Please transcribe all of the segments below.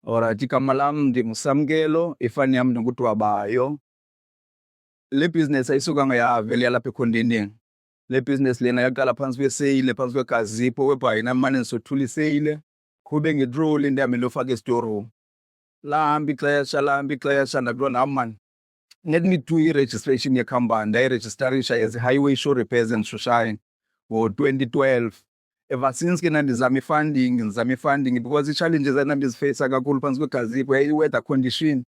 Alright, igama lam ndinguSamkelo, ifani yam ndinguthiwa Bayo. Le business ayisukanga yavela yalapha ekhondeni. Le business lena yaqala phantsi kweseyile, phantsi kwegazipho whereby ndimane ndisothula iseyile, qhube ngetroli ndihambe ndiyofaka e-store room. Lahamba ixesha ndakuthi nam maan let me do i-registration yekhampani, ndayirejistarisha as Highway Show Repairs and Shushaing ngo-2012. Ever since ke ndizama i-funding because ii-challenges endandizifeyisa kakhulu phantsi kwegazipho yayi-weather condition.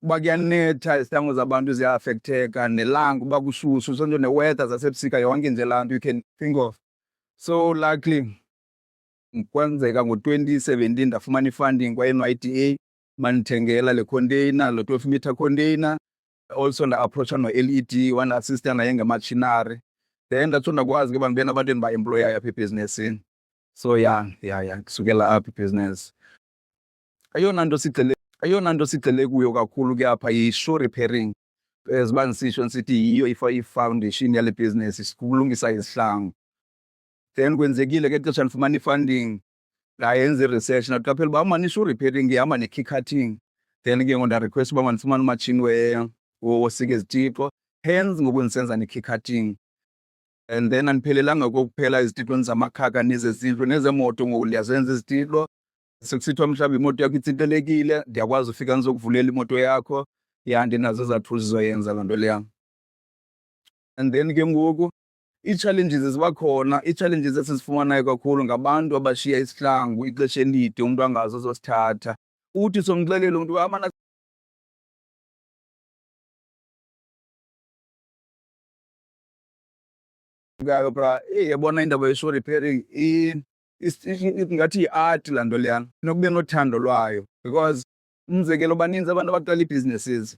Uba kuyanetha izihlangu zabantu ziyaafektheka, nelanga uba kushushu, sonto ne-weather zasebusika yonke nje laa nto you can think of. So luckily kwenzeka ngo-2017 ndafumana i-funding kwa-N_Y_D_A bandithengela le container, lo 12 meter container. Also nda-aproachwa no-L_E_D wandiasista naye nge-machinery. Then ndatsho ndakwazi ke uba ndibe nabantu endiba-employayo apha ebhizinesini. So kusukela apha ibhizinesi. Eyona nto sigxile kuyo kakhulu ke apha yi-shoe repairing. As uba ndisitsho ndisithi yiyo i-foundation yale bhizinesi, kukulungisa izihlangu. Then kwenzekile ke ixesha ndifumana i-funding ndayenza i-research ndaqaphela uba maan i-shoe repairing ihamba ne-key cutting. Then ke ngoku ndarikhwesta uba mandifumane umatshini wosika izitixo, hence ngoku ndisenza ne-key cutting. And then andiphelelanga kokuphela ezitixweni zamakhaka nezezindlu nezemoto, ngoku ndiyazenza izitixo. Sekusithiwa mhlawumbi imoto yakho itsintelekile, ndiyakwazi ufika ndizokuvulela imoto yakho. Ndinazo ezaa tools zoyenza loo nto leya. And then ke ngoku ii-challenges ziba khona. Ii-challenges esizifumanayo kakhulu ngabantu abashiya isihlangu ixesha elide umntu angazi uzosithatha. Uthi somxelela umntu uba yabona indaba ye-shoe repairing ingathi yi-art laa nto leyana, funeka ube nothando lwayo because umzekelo baninzi abantu abaqala ii-businesses.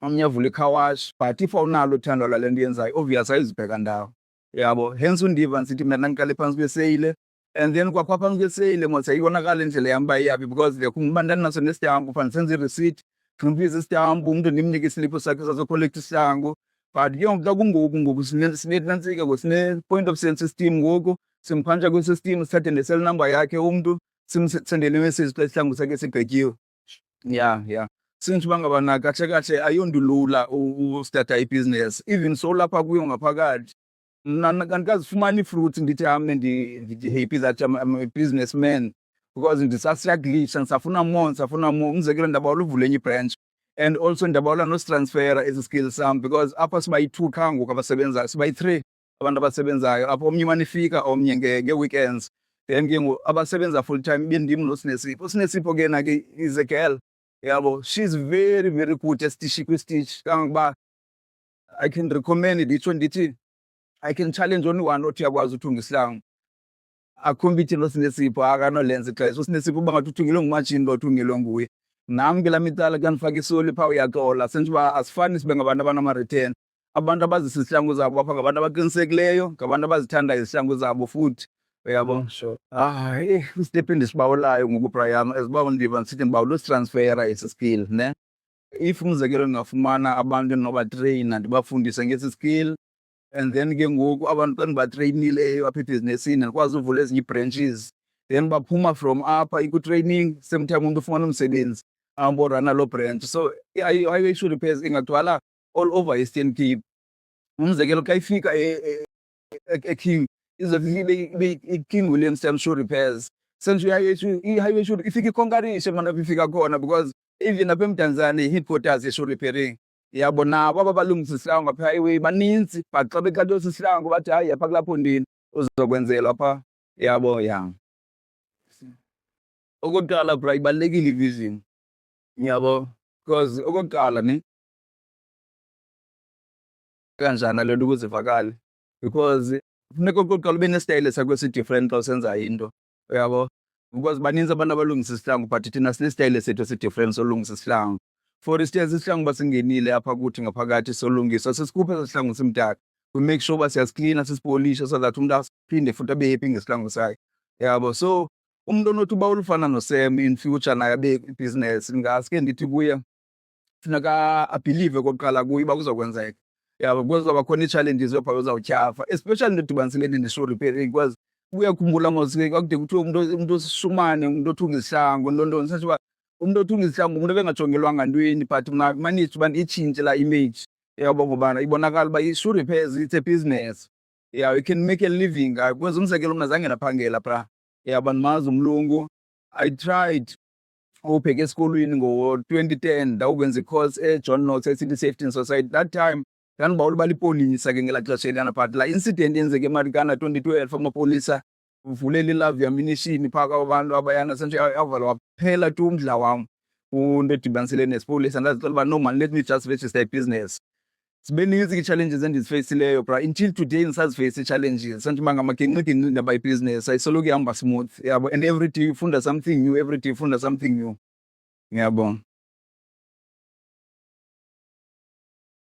Omnye avule i-car wash but if awunalo uthando lwale nto yenzayo obvious ayizubheka ndawo, uyabo. Hence undiva ndisithi mna ndandiqale phantsi kweseyile and then kwaphaa phantsi kweseyile mos yayibonakala indlela yam uba iyaphi because ndiyakhumbula uba ndandinaso nesitampu fanele senze i-receipt, ndimnikise isitampu umntu ndimnike isiliphu sakhe sazokholektha isihlangu. But ke ngoku xa kungoku sinenantsika ngoku sine-point of sale system ngoku, simphanja kwi-system sithathe ne-cell number yakhe umntu simsendele imeseyiji xa isihlangu sakhe sigqityiwe. Since uba ngabana kahle ayonto lula ustarta ibhizinesi, even sowulapha kuyo ngaphakathi. Mna andikazifumani ii-fruits ndithi ndi-happy that I'm a businessman because ndisasiyakulisha ndisafuna more. Umzekelo ndiyabawela uvula enye ibranch and also ndiyabawela nositranspera ezi skills sam because apha siba yi-2 qha ngoku abasebenzayo, siba yi-3 abantu abasebenzayo apha. Omnye umane efika, omnye ngee-weekends. Then ke ngoku abasebenza full time bendim noSinesipho. USinesipho ke ke is a girl, yabo. She's very, very good esitishi kwi-stitch kangangokuba I can recommend nditsho ndithi I can challenge anyone othi uyakwazi uthunga isihlangu akhompithe noSinesipho, akanolenza ixesha. USinesipho uba ngathi uthungelwe ngumatshini lo uthungelwe nguye. Nam ke laa mitsala xa ndifaka isoli phaa uyaxola, sentsho uba asifani sibe ngabantu abanama-return. Abantu abazisa izihlangu zabo apha ngabantu abaqinisekileyo, ngabantu abazithandayo izihlangu zabo futhi, uyabo. Sure. Istephu endisibawelayo ngoku Brian as uba ndiva ndisithi ndibawela usitransfera esi skill ne. If umzekelo ndingafumana abantu endinobatreyina ndibafundise ngesi skill and then ke ngoku abantu xa ndibatreyinileyo apha ebhizinesini ndikwazi uvula ezinye ii-branches, then baphuma from apha ikwi-training same time umntu ufumana umsebenzi ahambe orana loo branch. So i-Highway Shoe Repairs ingagcwala all over Eastern Cape. Umzekelo xa ifika eKing izofika ibe iKing Williamstown Shoe Repairs. Sentsho i-Highway Shoe ifika ikonkarishe mna apho ifika khona because even apha eMdantsane yi-headquarters ye-shoe repairing, yabo. Nabo aba balungisa isihlangu apha e-highway baninzi but xa bexatisa isihlangu bathi hayi apha kulaa Phondeni uzokwenzelwa phaa, yabo. Okokuqala bra ibalulekile i-vision, yabo, because okokuqala kanjani le nto ukuze ivakale because funeka okokuqala ube nesitayile sakho esi-different xa usenza into, uyabo. Because baninzi abantu abalungisa isihlangu but thina sinesitayile sethu esi-different solungisa isihlangu. For instance, isihlangu uba singenile apha kuthi ngaphakathi solungiswa sisikhupha eso sihlangu simdaka, we make sure uba siyasiklina sisipolishe so that umntu aphinde futhi abe happy ngesihlangu sakhe, yabo. So umntu onothi uba ulufana noSam in future naye abe ibhizinesi, ndingaske ndithi kuye funeka abhilive okokuqala kuye uba kuzokwenzeka, yabo. Because kuzawuba khona ii-challenges whereby uzawutyhafa, especially into edibanisileyo ne-shoe repairing because uyakhumbula mos ke kwakude kuthiwe umntu osishumane, umntu othunga izihlangu, ntontoni. Sentsho uba Umntu othunga izihlangu ngumntu ebengajongelwanga ntweni, but mna managed uba ndiyitshintshe laa image, uyawuba, ngobana ibonakala uba i-shoe repairs it's a business. You can make a living. Kwenza umzekelo, mna zange ndaphangela phaa, uyawuba, ndimazi umlungu. I tried ubheka esikolweni ngo-2010 ndawukwenza i-course eJohn Knox eCity Safety and Society. That time ndandibawela uba lipolisa ke ngelaa xesha eliyana, but laa incident yenzeke eMarikana 2012, amapolisa uvulela i-Love Ammunition phaa kwaba bantu abayana senje yavala waphela tu umdla wam kwinto edibanisele nesipolisa. Ndazixelela uba no man, let me just register a-business. Zibe nintsi ii-challenges endizifeyisileyo bra, until today ndisazifeyisa ii-challenges. Senje uba ngamaginxiginxi indaba yebhizinesi ayisoloko ihamba smooth, uyabo, and every day ufunda something new, every day ufunda something new. Ngiyabonga.